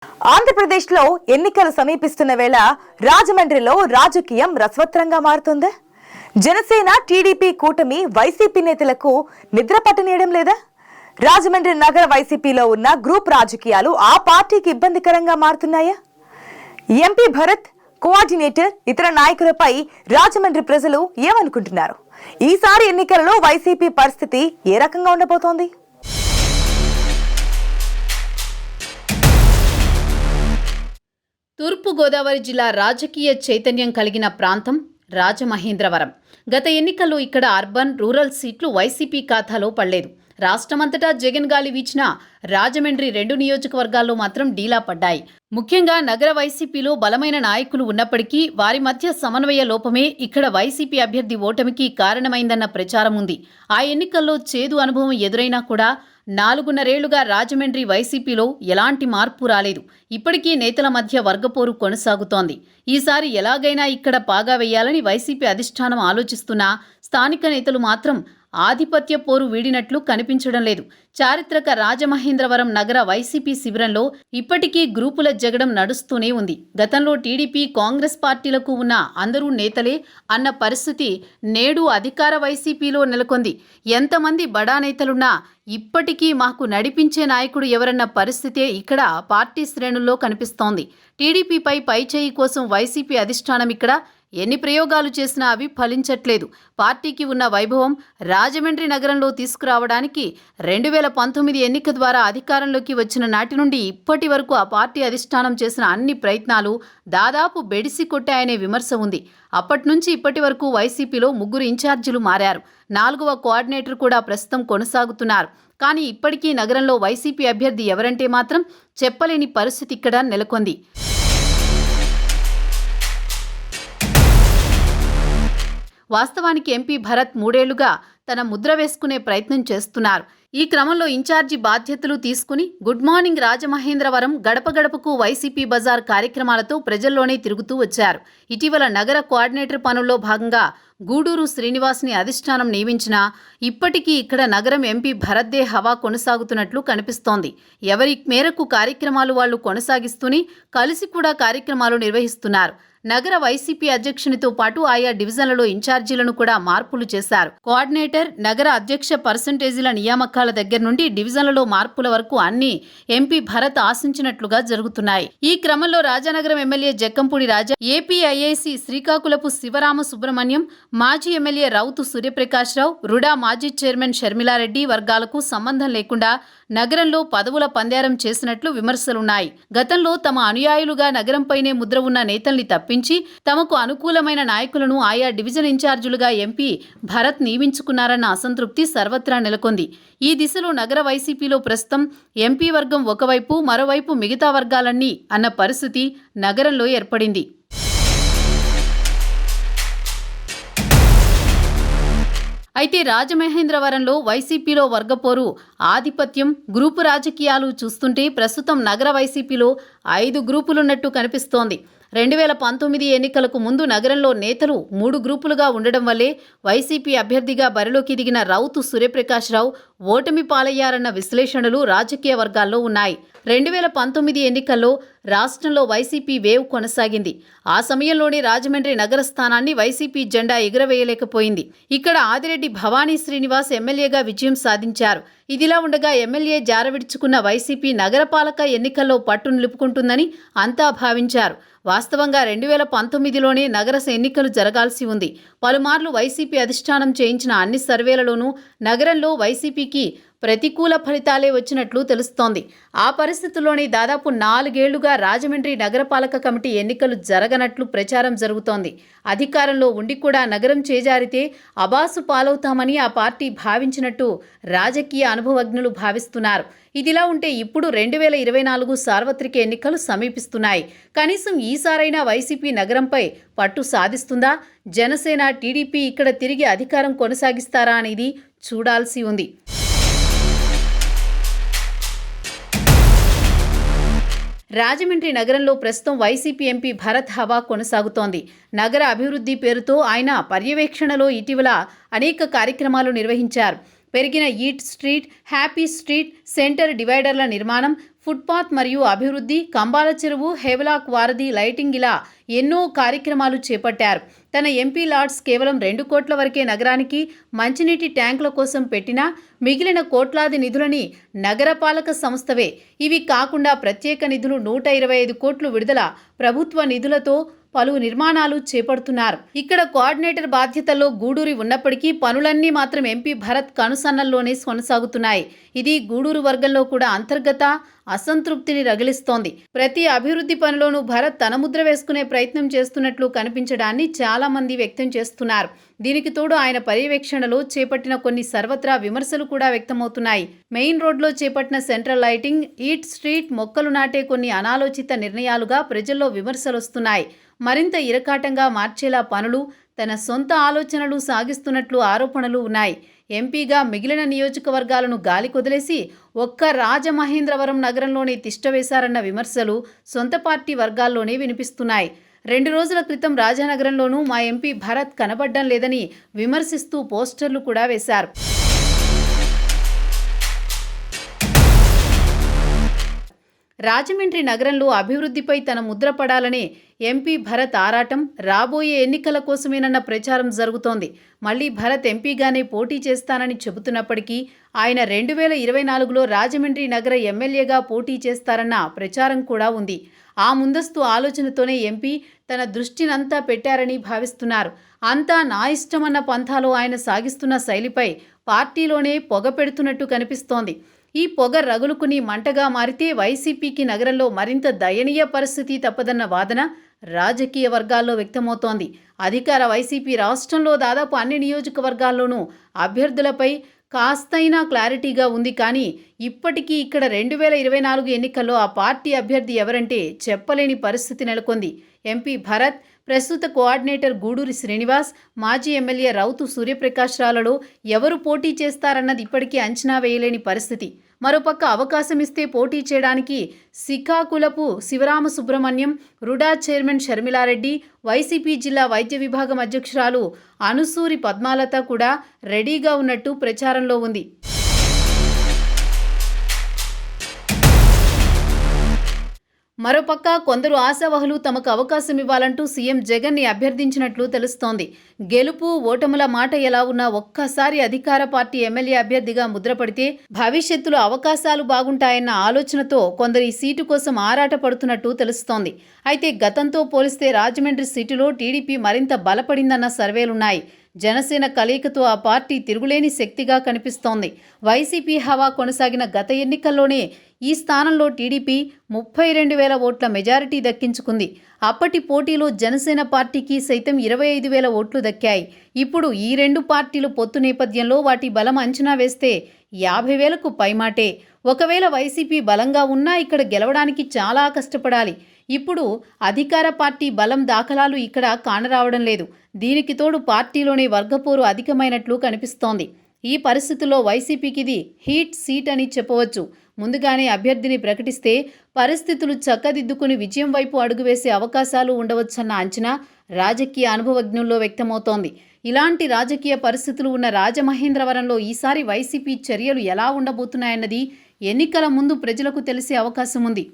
ఆంధ్రప్రదేశ్లో ఎన్నికలు సమీపిస్తున్న వేళ రాజమండ్రిలో రాజకీయం రసవత్రంగా మారుతుందా? జనసేన టీడీపీ కూటమి వైసీపీ నేతలకు నిద్ర పట్టనీయడం లేదా? రాజమండ్రి నగర వైసీపీలో ఉన్న గ్రూప్ రాజకీయాలు ఆ పార్టీకి ఇబ్బందికరంగా మారుతున్నాయా? ఎంపీ భరత్, కోఆర్డినేటర్, ఇతర నాయకులపై రాజమండ్రి ప్రజలు ఏమనుకుంటున్నారు? ఈసారి ఎన్నికలలో వైసీపీ పరిస్థితి ఏ రకంగా ఉండబోతోంది? తూర్పుగోదావరి జిల్లా రాజకీయ చైతన్యం కలిగిన ప్రాంతం రాజమహేంద్రవరం. గత ఎన్నికల్లో ఇక్కడ అర్బన్, రూరల్ సీట్లు వైసీపీ ఖాతాలో పడలేదు. రాష్ట్రమంతటా జగన్ గాలి వీచినా రాజమండ్రి 2 నియోజకవర్గాల్లో మాత్రం డీలా పడ్డాయి. ముఖ్యంగా నగర వైసీపీలో బలమైన నాయకులు ఉన్నప్పటికీ వారి మధ్య సమన్వయ లోపమే ఇక్కడ వైసీపీ అభ్యర్థి ఓటమికి కారణమైందన్న ప్రచారం ఉంది. ఆ ఎన్నికల్లో చేదు అనుభవం ఎదురైనా కూడా 4.5 ఏళ్లుగా రాజమండ్రి వైసీపీలో ఎలాంటి మార్పు రాలేదు. ఇప్పటికీ నేతల మధ్య వర్గపోరు కొనసాగుతోంది. ఈసారి ఎలాగైనా ఇక్కడ పాగా వేయాలని వైసీపీ అధిష్టానం ఆలోచిస్తున్నా స్థానిక నేతలు మాత్రం ఆధిపత్య పోరు వీడినట్లు కనిపించడం లేదు. చారిత్రక రాజమహేంద్రవరం నగర వైసీపీ శిబిరంలో ఇప్పటికీ గ్రూపుల జగడం నడుస్తూనే ఉంది. గతంలో టీడీపీ, కాంగ్రెస్ పార్టీలకు ఉన్న అందరూ నేతలే అన్న పరిస్థితి నేడు అధికార వైసీపీలో నెలకొంది. ఎంతమంది బడా నేతలున్నా ఇప్పటికీ మాకు నడిపించే నాయకుడు ఎవరన్న పరిస్థితే ఇక్కడ పార్టీ శ్రేణుల్లో కనిపిస్తోంది. టీడీపీపై పైచేయి కోసం వైసీపీ అధిష్టానం ఇక్కడ ఎన్ని ప్రయోగాలు చేసినా అవి ఫలించట్లేదు. పార్టీకి ఉన్న వైభవం రాజమండ్రి నగరంలో తీసుకురావడానికి 2019 ఎన్నిక ద్వారా అధికారంలోకి వచ్చిన నాటి నుండి ఇప్పటి వరకు ఆ పార్టీ అధిష్టానం చేసిన అన్ని ప్రయత్నాలు దాదాపు బెడిసి కొట్టాయనే విమర్శ ఉంది. అప్పటి నుంచి ఇప్పటి వరకు వైసీపీలో 3 ఇన్ఛార్జీలు మారారు. 4వ కోఆర్డినేటర్ కూడా ప్రస్తుతం కొనసాగుతున్నారు. కానీ ఇప్పటికీ నగరంలో వైసీపీ అభ్యర్థి ఎవరంటే మాత్రం చెప్పలేని పరిస్థితి ఇక్కడ నెలకొంది. వాస్తవానికి ఎంపీ భరత్ 3 ఏళ్లుగా తన ముద్ర వేసుకునే ప్రయత్నం చేస్తున్నారు. ఈ క్రమంలో ఇన్ఛార్జి బాధ్యతలు తీసుకుని గుడ్ మార్నింగ్ రాజమహేంద్రవరం, గడప గడపకు వైసీపీ బజార్ కార్యక్రమాలతో ప్రజల్లోనే తిరుగుతూ వచ్చారు. ఇటీవల నగర కోఆర్డినేటర్ పనుల్లో భాగంగా గూడూరు శ్రీనివాస్ని అధిష్టానం నియమించినా ఇప్పటికీ ఇక్కడ నగరం ఎంపీ భరత్దే హవా కొనసాగుతున్నట్లు కనిపిస్తోంది. ఎవరి మేరకు కార్యక్రమాలు వాళ్లు కొనసాగిస్తూనే కలిసి కూడా కార్యక్రమాలు నిర్వహిస్తున్నారు. నగర వైసీపీ అధ్యక్షునితో పాటు ఆయా డివిజన్లలో ఇన్ఛార్జీలను కూడా మార్పులు చేశారు. కోఆర్డినేటర్, నగర అధ్యక్ష పర్సంటేజీల నియామకాల దగ్గర నుండి డివిజన్లలో మార్పుల వరకు అన్ని ఎంపీ భరత్ ఆశించినట్లుగా జరుగుతున్నాయి. ఈ క్రమంలో రాజానగరం ఎమ్మెల్యే జక్కంపూడి రాజా, ఏపీఐఐసి శ్రీకాకుళపు శివరామ సుబ్రహ్మణ్యం, మాజీ ఎమ్మెల్యే రౌతు సూర్యప్రకాశ్రావు, రుడా మాజీ చైర్మన్ షర్మిలారెడ్డి వర్గాలకు సంబంధం లేకుండా నగరంలో పదవుల పందేరం చేసినట్లు విమర్శలున్నాయి. గతంలో తమ అనుయాయులుగా నగరంపైనే ముద్ర ఉన్న నేతల్ని తప్పించి తమకు అనుకూలమైన నాయకులను ఆయా డివిజన్ ఇన్ఛార్జీలుగా ఎంపీ భరత్ నియమించుకున్నారన్న అసంతృప్తి సర్వత్రా నెలకొంది. ఈ దిశలో నగర వైసీపీలో ప్రస్తుతం ఎంపీ వర్గం ఒకవైపు, మరోవైపు మిగతా వర్గాలన్నీ అన్న పరిస్థితి నగరంలో ఏర్పడింది. అయితే రాజమహేంద్రవరంలో వైసీపీలో వర్గపోరు, ఆధిపత్యం, గ్రూపు రాజకీయాలు చూస్తుంటే ప్రస్తుతం నగర వైసీపీలో 5 గ్రూపులున్నట్టు కనిపిస్తోంది. 2019 ఎన్నికలకు ముందు నగరంలో నేతలు 3 గ్రూపులుగా ఉండడం వల్లే వైసీపీ అభ్యర్థిగా బరిలోకి దిగిన రౌతు సూర్యప్రకాశ్రావు ఓటమి పాలయ్యారన్న విశ్లేషణలు రాజకీయ వర్గాల్లో ఉన్నాయి. 2019 ఎన్నికల్లో రాష్ట్రంలో వైసీపీ వేవ్ కొనసాగింది. ఆ సమయంలోనే రాజమండ్రి నగర స్థానాన్ని వైసీపీ జెండా ఎగురవేయలేకపోయింది. ఇక్కడ ఆదిరెడ్డి భవానీ శ్రీనివాస్ ఎమ్మెల్యేగా విజయం సాధించారు. ఇదిలా ఉండగా ఎమ్మెల్యే జారవిడుచుకున్న వైసీపీ నగరపాలక ఎన్నికల్లో పట్టు నిలుపుకుంటుందని అంతా భావించారు. వాస్తవంగా 2019లోనే నగర ఎన్నికలు జరగాల్సి ఉంది. పలుమార్లు వైసీపీ అధిష్టానం చేయించిన అన్ని సర్వేలలోనూ నగరంలో వైసీపీకి ప్రతికూల ఫలితాలే వచ్చినట్లు తెలుస్తోంది. ఆ పరిస్థితుల్లోనే దాదాపు 4 ఏళ్లుగా రాజమండ్రి నగరపాలక కమిటీ ఎన్నికలు జరగనట్లు ప్రచారం జరుగుతోంది. అధికారంలో ఉండి కూడా నగరం చేజారితే అబాసు పాలవుతామని ఆ పార్టీ భావించినట్టు రాజకీయ అనుభవజ్ఞులు భావిస్తున్నారు. ఇదిలా ఉంటే ఇప్పుడు 2024 సార్వత్రిక ఎన్నికలు సమీపిస్తున్నాయి. కనీసం ఈసారైనా వైసీపీ నగరంపై పట్టు సాధిస్తుందా? జనసేన, టీడీపీ ఇక్కడ తిరిగి అధికారం కొనసాగిస్తారా అనేది చూడాల్సి ఉంది. రాజమండ్రి నగరంలో ప్రస్తుతం వైసీపీ ఎంపీ భరత్ హవా కొనసాగుతోంది. నగర అభివృద్ధి పేరుతో ఆయన పర్యవేక్షణలో ఇటీవల అనేక కార్యక్రమాలు నిర్వహించారు. పెరిగిన eat street, happy street, centre డివైడర్ల నిర్మాణం, ఫుట్పాత్ మరియు అభివృద్ధి, కంబాల చెరువు, హేవలాక్ వారధి, లైటింగ్ ఇలా ఎన్నో కార్యక్రమాలు చేపట్టారు. తన ఎంపీ లాడ్స్ కేవలం 2 కోట్ల వరకే నగరానికి మంచినీటి ట్యాంకుల కోసం పెట్టినా మిగిలిన కోట్లాది నిధులని నగరపాలక సంస్థవే. ఇవి కాకుండా ప్రత్యేక నిధులు 125 కోట్లు విడుదల, ప్రభుత్వ నిధులతో పలు నిర్మాణాలు చేపడుతున్నారు. ఇక్కడ కోఆర్డినేటర్ బాధ్యతల్లో గూడూరి ఉన్నప్పటికీ పనులన్నీ మాత్రం ఎంపీ భరత్ కనుసన్నల్లోనే కొనసాగుతున్నాయి. ఇది గూడూరు వర్గంలో కూడా అంతర్గత అసంతృప్తిని రగిలిస్తోంది. ప్రతి అభివృద్ధి పనిలోనూ భరత్ తన ముద్ర వేసుకునే ప్రయత్నం చేస్తున్నట్లు కనిపించడాన్ని చాలా మంది వ్యక్తం చేస్తున్నారు. దీనికి తోడు ఆయన పర్యవేక్షణలో చేపట్టిన కొన్ని సర్వత్రా విమర్శలు కూడా వ్యక్తమవుతున్నాయి. మెయిన్ రోడ్లో చేపట్టిన సెంట్రల్ లైటింగ్, ఈట్ స్ట్రీట్, మొక్కలు నాటే కొన్ని అనాలోచిత నిర్ణయాలుగా ప్రజల్లో విమర్శలొస్తున్నాయి. మరింత ఇరకాటంగా మార్చేలా పనులు, తన సొంత ఆలోచనలు సాగిస్తున్నట్లు ఆరోపణలు ఉన్నాయి. ఎంపీగా మిగిలిన నియోజకవర్గాలను గాలికొదిలేసి ఒక్క రాజమహేంద్రవరం నగరంలోనే తిష్టవేశారన్న విమర్శలు సొంత పార్టీ వర్గాల్లోనే వినిపిస్తున్నాయి. 2 రోజుల క్రితం రాజానగరంలోనూ మా ఎంపీ భరత్ కనబడ్డం లేదని విమర్శిస్తూ పోస్టర్లు కూడా వేశారు. రాజమండ్రి నగరంలో అభివృద్ధిపై తన ముద్ర పడాలనే ఎంపీ భరత్ ఆరాటం రాబోయే ఎన్నికల కోసమేనన్న ప్రచారం జరుగుతోంది. మళ్లీ భరత్ ఎంపీగానే పోటీ చేస్తానని చెబుతున్నప్పటికీ ఆయన 2024లో రాజమండ్రి నగర ఎమ్మెల్యేగా పోటీ చేస్తారన్న ప్రచారం కూడా ఉంది. ఆ ముందస్తు ఆలోచనతోనే ఎంపీ తన దృష్టినంతా పెట్టారని భావిస్తున్నారు. అంతా నా ఇష్టమన్న పంథాలో ఆయన సాగిస్తున్న శైలిపై పార్టీలోనే పొగ పెడుతున్నట్టు కనిపిస్తోంది. ఈ పొగ రగులుకుని మంటగా మారితే వైసీపీకి నగరంలో మరింత దయనీయ పరిస్థితి తప్పదన్న వాదన రాజకీయ వర్గాల్లో వ్యక్తమవుతోంది. అధికార వైసీపీ రాష్ట్రంలో దాదాపు అన్ని నియోజకవర్గాల్లోనూ అభ్యర్థులపై కాస్తైనా క్లారిటీగా ఉంది. కానీ ఇప్పటికీ ఇక్కడ 2024 ఎన్నికల్లో ఆ పార్టీ అభ్యర్థి ఎవరంటే చెప్పలేని పరిస్థితి నెలకొంది. ఎంపీ భరత్, ప్రస్తుత కోఆర్డినేటర్ గూడూరి శ్రీనివాస్, మాజీ ఎమ్మెల్యే రౌతు సూర్యప్రకాశ్రాలలో ఎవరు పోటీ చేస్తారన్నది ఇప్పటికీ అంచనా వేయలేని పరిస్థితి. మరోపక్క అవకాశం ఇస్తే పోటీ చేయడానికి శ్రీకాకుళపు శివరామ సుబ్రహ్మణ్యం, రుడా చైర్మన్ షర్మిలారెడ్డి, వైసీపీ జిల్లా వైద్య విభాగం అధ్యక్షురాలు అనుసూరి పద్మాలత కూడా రెడీగా ఉన్నట్టు ప్రచారంలో ఉంది. మరోపక్క కొందరు ఆశావహులు తమకు అవకాశం ఇవ్వాలంటూ సీఎం జగన్ని అభ్యర్థించినట్లు తెలుస్తోంది. గెలుపు ఓటముల మాట ఎలా ఉన్నా ఒక్కసారి అధికార పార్టీ ఎమ్మెల్యే అభ్యర్థిగా ముద్రపడితే భవిష్యత్తులో అవకాశాలు బాగుంటాయన్న ఆలోచనతో కొందరు ఈ సీటు కోసం ఆరాట పడుతున్నట్టు తెలుస్తోంది. అయితే గతంతో పోలిస్తే రాజమండ్రి సీటులో టీడీపీ మరింత బలపడిందన్న సర్వేలున్నాయి. జనసేన కలయికతో ఆ పార్టీ తిరుగులేని శక్తిగా కనిపిస్తోంది. వైసీపీ హవా కొనసాగిన గత ఎన్నికల్లోనే ఈ స్థానంలో టీడీపీ 32,000 ఓట్ల మెజారిటీ దక్కించుకుంది. అప్పటి పోటీలో జనసేన పార్టీకి సైతం 25,000 ఓట్లు దక్కాయి. ఇప్పుడు ఈ 2 పార్టీలు పొత్తు నేపథ్యంలో వాటి బలం అంచనా వేస్తే 50,000కు పైమాటే. ఒకవేళ వైసీపీ బలంగా ఉన్నా ఇక్కడ గెలవడానికి చాలా కష్టపడాలి. ఇప్పుడు అధికార పార్టీ బలం దాఖలాలు ఇక్కడ కానరావడం లేదు. దీనికి తోడు పార్టీలోని వర్గపోరు అధికమైనట్లు కనిపిస్తోంది. ఈ పరిస్థితుల్లో వైసీపీకి ఇది హీట్ సీట్ అని చెప్పవచ్చు. ముందుగానే అభ్యర్థిని ప్రకటిస్తే పరిస్థితులు చక్కదిద్దుకుని విజయం వైపు అడుగువేసే అవకాశాలు ఉండవచ్చన్న అంచనా రాజకీయ అనుభవజ్ఞుల్లో వ్యక్తమవుతోంది. ఇలాంటి రాజకీయ పరిస్థితులు ఉన్న రాజమహేంద్రవరంలో ఈసారి వైసీపీ చర్యలు ఎలా ఉండబోతున్నాయన్నది ఎన్నికల ముందు ప్రజలకు తెలిసే అవకాశం ఉంది.